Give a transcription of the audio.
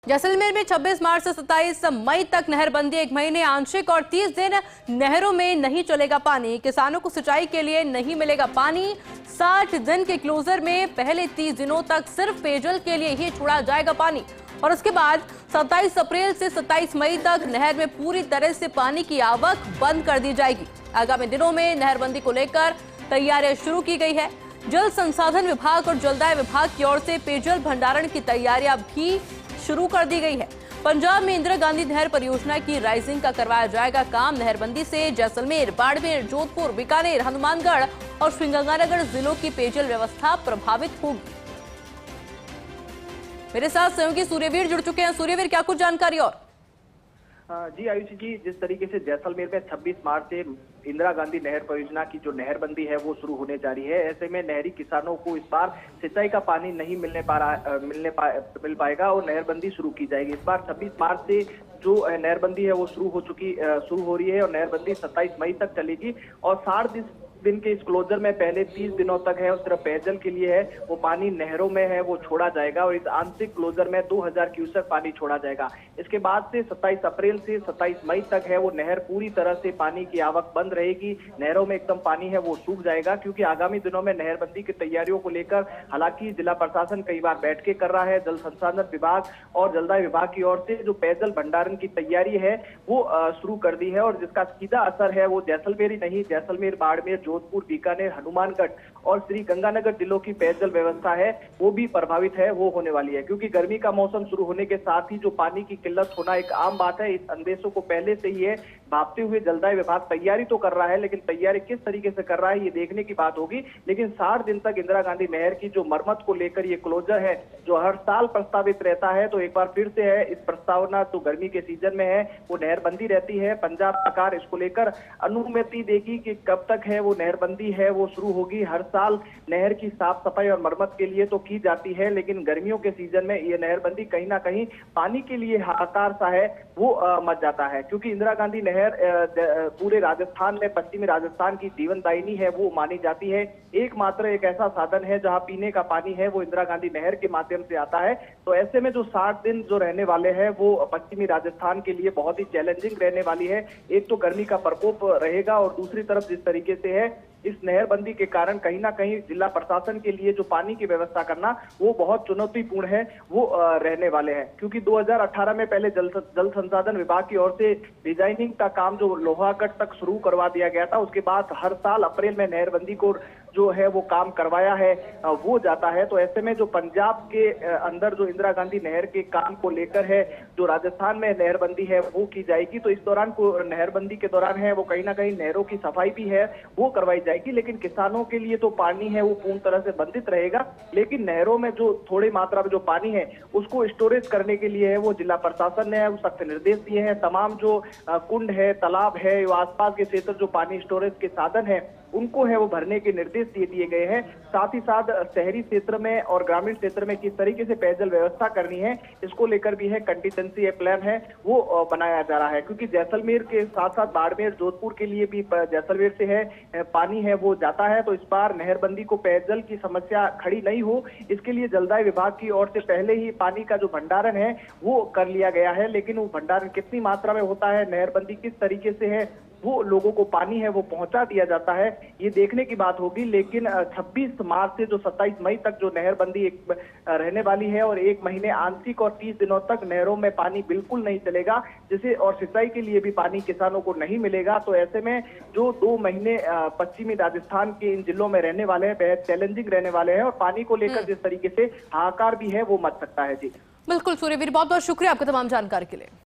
जैसलमेर में 26 मार्च से 27 मई तक नहरबंदी, एक महीने आंशिक और 30 दिन नहरों में नहीं चलेगा पानी। किसानों को सिंचाई के लिए नहीं मिलेगा पानी। 60 दिन के क्लोजर में पहले 30 दिनों तक सिर्फ पेयजल के लिए ही छोड़ा जाएगा पानी और उसके बाद 27 अप्रैल से 27 मई तक नहर में पूरी तरह से पानी की आवक बंद कर दी जाएगी। आगामी दिनों में नहरबंदी को लेकर तैयारियां शुरू की गई है। जल संसाधन विभाग और जलदाय विभाग की ओर से पेयजल भंडारण की तैयारियां भी शुरू कर दी गई है। पंजाब में इंदिरा गांधी नहर परियोजना की राइजिंग का करवाया जाएगा काम। नहरबंदी से जैसलमेर, बाड़मेर, जोधपुर, बीकानेर, हनुमानगढ़ और श्रीगंगानगर जिलों की पेयजल व्यवस्था प्रभावित होगी। मेरे साथ सहयोगी सूर्यवीर जुड़ चुके हैं। सूर्यवीर, क्या कुछ जानकारी और? जी आयुषी जी, जिस तरीके से जैसलमेर में 26 मार्च से इंदिरा गांधी नहर परियोजना की जो नहरबंदी है वो शुरू होने जा रही है, ऐसे में नहरी किसानों को इस बार सिंचाई का पानी नहीं मिल पाएगा और नहरबंदी शुरू की जाएगी। इस बार 26 मार्च से जो नहरबंदी है वो शुरू हो रही है और नहरबंदी 27 मई तक चलेगी और 60 दिन के इस क्लोजर में पहले 30 दिनों तक है और सिर्फ पेयजल के लिए है वो पानी नहरों में है वो छोड़ा जाएगा और इस आंशिक क्लोजर में 2000 क्यूसेक पानी छोड़ा जाएगा। इसके बाद से 27 अप्रैल से 27 मई तक है वो नहर पूरी तरह से पानी की आवक बंद रहेगी। नहरों में एकदम पानी है वो सूख जाएगा क्योंकि आगामी दिनों में नहरबंदी की तैयारियों को लेकर हालांकि जिला प्रशासन कई बार बैठकें कर रहा है। जल संसाधन विभाग और जलदाय विभाग की ओर से जो पेयजल भंडारण की तैयारी है वो शुरू कर दी है और जिसका सीधा असर है वो जैसलमेर ही नहीं, जैसलमेर, बाड़मेर, जोधपुर, बीकानेर, हनुमानगढ़ और श्री गंगानगर जिलों की पेयजल व्यवस्था है वो भी प्रभावित है वो होने वाली है क्योंकि गर्मी का मौसम शुरू होने के साथ ही जो पानी की किल्लत होना एक आम बात है। इस अंदेशों को पहले से ही है भापते हुए जलदाय विभाग तैयारी तो कर रहा है, लेकिन तैयारी किस तरीके से कर रहा है ये देखने की बात होगी। लेकिन 60 दिन तक इंदिरा गांधी नहर की जो मरम्मत को लेकर ये क्लोजर है जो हर साल प्रस्तावित रहता है, तो एक बार फिर से है इस प्रस्तावना तो गर्मी के सीजन में है वो नहरबंदी रहती है। पंजाब सरकार इसको लेकर अनुमति देगी कि कब तक है वो नहरबंदी है वो शुरू होगी। हर साल नहर की साफ सफाई और मरम्मत के लिए तो की जाती है, लेकिन गर्मियों के सीजन में ये नहरबंदी कहीं ना कहीं पानी के लिए हाहाकार सा है वो मच जाता है क्योंकि इंदिरा गांधी नहर पूरे राजस्थान में, पश्चिमी राजस्थान की जीवनदायिनी है वो मानी जाती है। एकमात्र एक ऐसा साधन है जहां पीने का पानी है वो इंदिरा गांधी नहर के माध्यम से आता है। तो ऐसे में जो 60 दिन जो रहने वाले हैं वो पश्चिमी राजस्थान के लिए बहुत ही चैलेंजिंग रहने वाली है। एक तो गर्मी का प्रकोप रहेगा और दूसरी तरफ जिस तरीके से है इस नहरबंदी के कारण कहीं ना कहीं जिला प्रशासन के लिए जो पानी की व्यवस्था करना वो बहुत चुनौतीपूर्ण है वो रहने वाले हैं क्योंकि 2018 में पहले जल संसाधन विभाग की ओर से डिजाइनिंग का काम जो लोहागढ़ तक शुरू करवा दिया गया था, उसके बाद हर साल अप्रैल में नहरबंदी को जो है वो काम करवाया है वो जाता है। तो ऐसे में जो पंजाब के अंदर जो इंदिरा गांधी नहर के काम को लेकर है जो राजस्थान में नहरबंदी है वो की जाएगी। तो इस दौरान नहरबंदी के दौरान है वो कहीं ना कहीं नहरों की सफाई भी है वो करवाई जाएगी, लेकिन किसानों के लिए तो पानी है वो पूर्ण तरह से बंधित रहेगा। लेकिन नहरों में जो थोड़ी मात्रा में जो पानी है उसको स्टोरेज करने के लिए है वो जिला प्रशासन ने सख्त निर्देश दिए हैं। तमाम जो कुंड है, तालाब है, आसपास के क्षेत्र जो पानी स्टोरेज के साधन है उनको है वो भरने के निर्देश दिए गए हैं। साथ ही साथ शहरी क्षेत्र में और ग्रामीण क्षेत्र में किस तरीके से पेयजल व्यवस्था करनी है इसको लेकर भी है कंटीजेंसी प्लान है वो बनाया जा रहा है क्योंकि जैसलमेर के साथ साथ बाड़मेर, जोधपुर के लिए भी जैसलमेर से है पानी है वो जाता है। तो इस बार नहरबंदी को पेयजल की समस्या खड़ी नहीं हो इसके लिए जलदाय विभाग की ओर से पहले ही पानी का जो भंडारण है वो कर लिया गया है, लेकिन वो भंडारण कितनी मात्रा में होता है, नहरबंदी किस तरीके से है वो लोगों को पानी है वो पहुंचा दिया जाता है ये देखने की बात होगी। लेकिन 26 मार्च से जो 27 मई तक जो नहरबंदी रहने वाली है और एक महीने आंशिक और 30 दिनों तक नहरों में पानी बिल्कुल नहीं चलेगा जिसे और सिंचाई के लिए भी पानी किसानों को नहीं मिलेगा। तो ऐसे में जो 2 महीने पश्चिमी राजस्थान के इन जिलों में रहने वाले हैं बेहद चैलेंजिंग रहने वाले हैं और पानी को लेकर जिस तरीके से हाहाकार भी है वो मच सकता है। जी बिल्कुल सूर्यवीर, बहुत बहुत शुक्रिया आपका तमाम जानकारी के लिए।